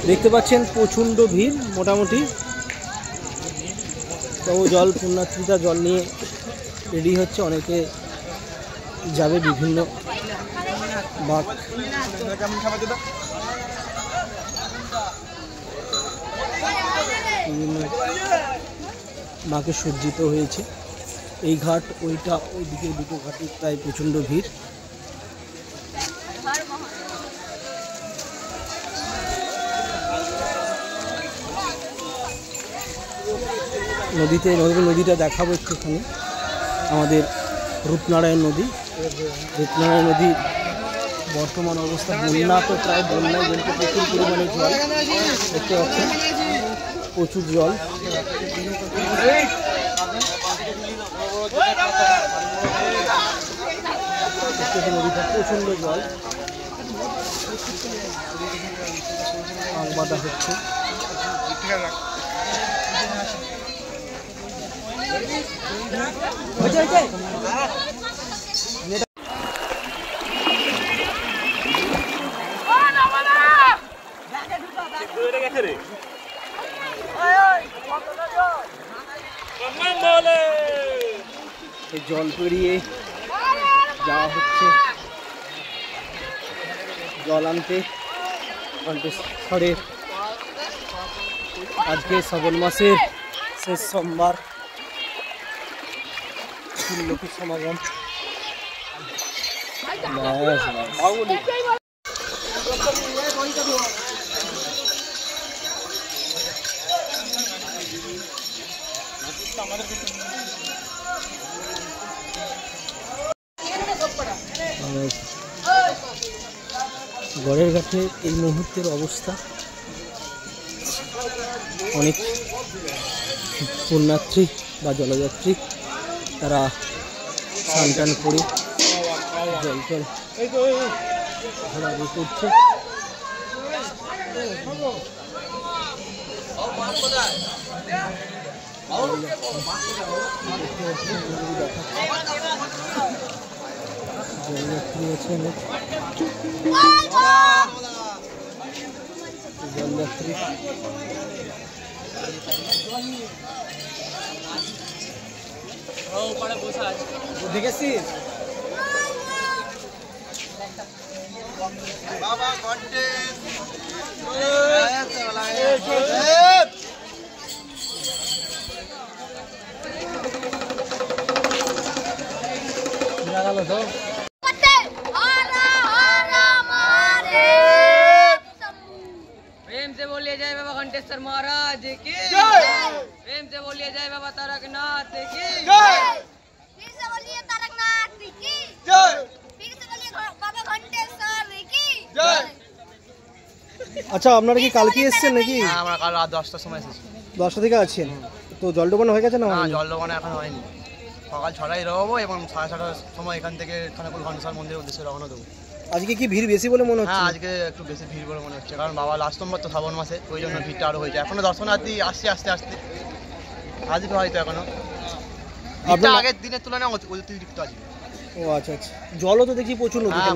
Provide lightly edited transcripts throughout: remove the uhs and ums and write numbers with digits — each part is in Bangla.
দেখতে পাচ্ছেন প্রচণ্ড ভিড়, মোটামুটি তো জল পুণ্যার্থীরা জল নিয়ে রেডি হচ্ছে, অনেকে যাবে বিভিন্ন বাঁক। বিভিন্ন বাঁকে সজ্জিত হয়েছে এই ঘাট, ওইটা ওইদিকে দুটো ঘাটে প্রায় প্রচণ্ড ভিড়। নদীটা দেখাবো একটুখানি, আমাদের রূপনারায়ণ নদী। রূপনারায়ণ নদী বর্তমান অবস্থা বন্যা, তো প্রায় বন্যায় বলতে প্রচুর পরিমাণে জল দেখতে পাচ্ছেন, প্রচুর জল। নদীটা প্রচণ্ড জল, আগ বাঁধা হচ্ছে। জল পেরিয়ে যাওয়া হচ্ছে জল আনতে ঘণ্টেশ্বরের। আজকে শ্রাবণ মাসের শেষ সোমবার, লোকের সমাগম। গড়ের ঘাটে এই মুহূর্তের অবস্থা, অনেক পুণ্যার্থী বা জলযাত্রী তারা স্নান টান করে জল ঘোরাঘুরি করছে। জলযাত্রী আছে অনেক, জলযাত্রী দেখেছিস বাবা ঘন্টে गल तो प्रेम से बोलिए जय बाबा घंटेश्वर महाराज की जय। प्रेम से बोलिए जय बाबा तारकनाथ की जय। फिर से बोलिए तारकनाथ की जय। फिर से बोलिए बाबा घंटेश्वर की जय। আচ্ছা আপনারা কি কালকে এসেছেন নাকি? হ্যাঁ আমরা কাল রাত 10টার সময় এসেছি। 10টা থেকে আছেন তো জল ডোবানো হয়ে গেছে না? না জল ডোবানো এখন হয়নি, সকাল 6টায় রওবো এবং 6:30টার সময় এখান থেকে খানাকুল ঘণ্টেশ্বর মন্দিরের উদ্দেশ্যে রওনা দেবো। আজকে কি ভিড় বেশি বলে মনে হচ্ছে? হ্যাঁ আজকে একটু বেশি ভিড় বলে মনে হচ্ছে, কারণ বাবা লাস্ট সোমবার তো শ্রাবণ মাসে, ওই জন্য ভিড়টা আরও হয়েছে। এখনো দর্শনার্থী আসছে আস্তে আস্তে, আজকে হয়তো এখনো ভিড়টা আগের দিনের তুলনায় অতিরিক্ত আছে। ও আচ্ছা আচ্ছা, জলও তো দেখি প্রচুর নদীতে,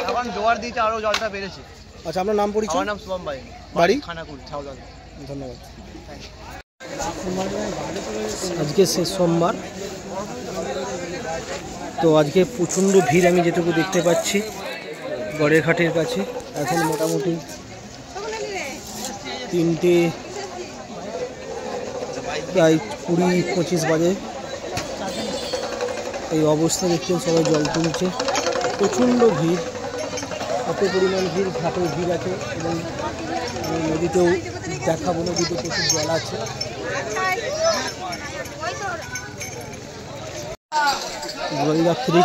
এখন জোয়ার দিয়েছে আরও জলটা বেড়েছে। আচ্ছা আপনার নাম পরিচয়? আমার নাম শুভম ভাই, বাড়ি খানাকুল ছাউদাল। ধন্যবাদ। আজকে শেষ সোমবার, তো আজকে প্রচণ্ড ভিড় আমি যেটুকু দেখতে পাচ্ছি গড়ের ঘাটের কাছে। এখন মোটামুটি 3টে প্রায় 20-25 বাজে। এই অবস্থা দেখছেন, সবাই জল তুলছে, প্রচণ্ড ভিড়, এত পরিমাণ ভিড়, ঘাটের ভিড় আছে এবং নদীতেও দেখাবো, নদীতে প্রচুর জল আছে। জলযাত্রী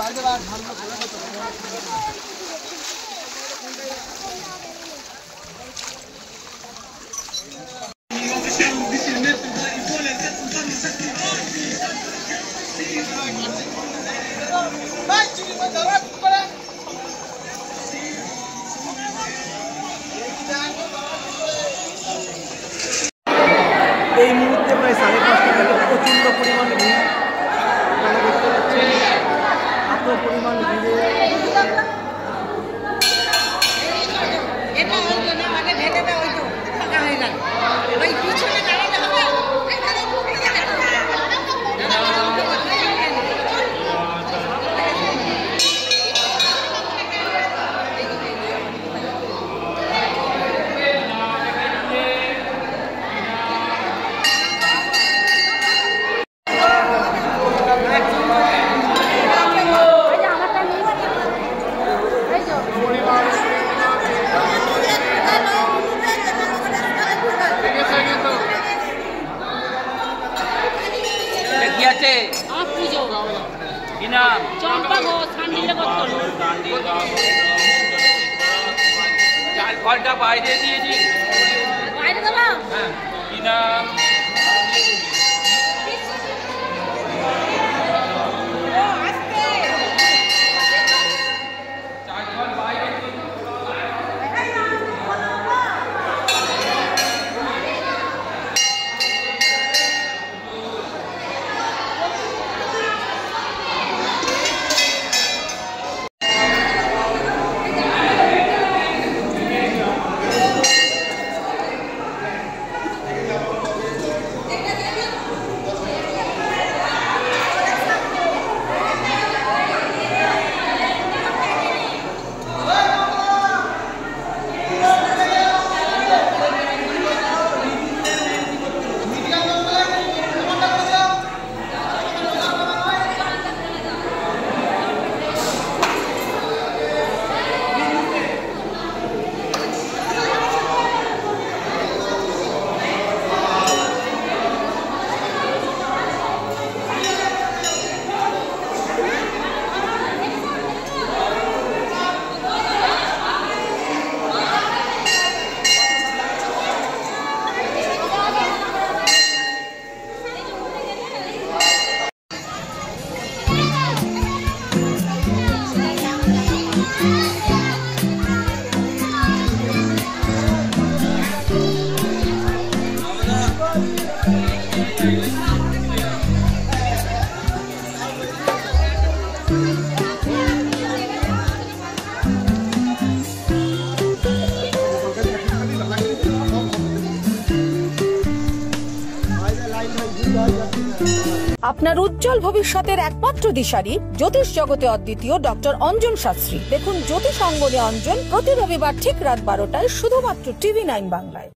এই মুহূর্তে প্রায় 5:30 থেকে প্রচণ্ড পরিমাণে ভিড় আপনারা দেখতে পাচ্ছেন। এত পরিমাণ ভিড়ে ফলটা বাইরে দিয়েছি বাইরে দেবো হ্যাঁ কি নাম আপনার উজ্জ্বল ভবিষ্যতের একমাত্র দিশারি জ্যোতিষ জগতে অদ্বিতীয় ডক্টর অঞ্জন শাস্ত্রী। দেখুন জ্যোতিষ অঙ্গনে অঞ্জন প্রতি রবিবার ঠিক রাত 12টায় শুধুমাত্র TV9 বাংলায়।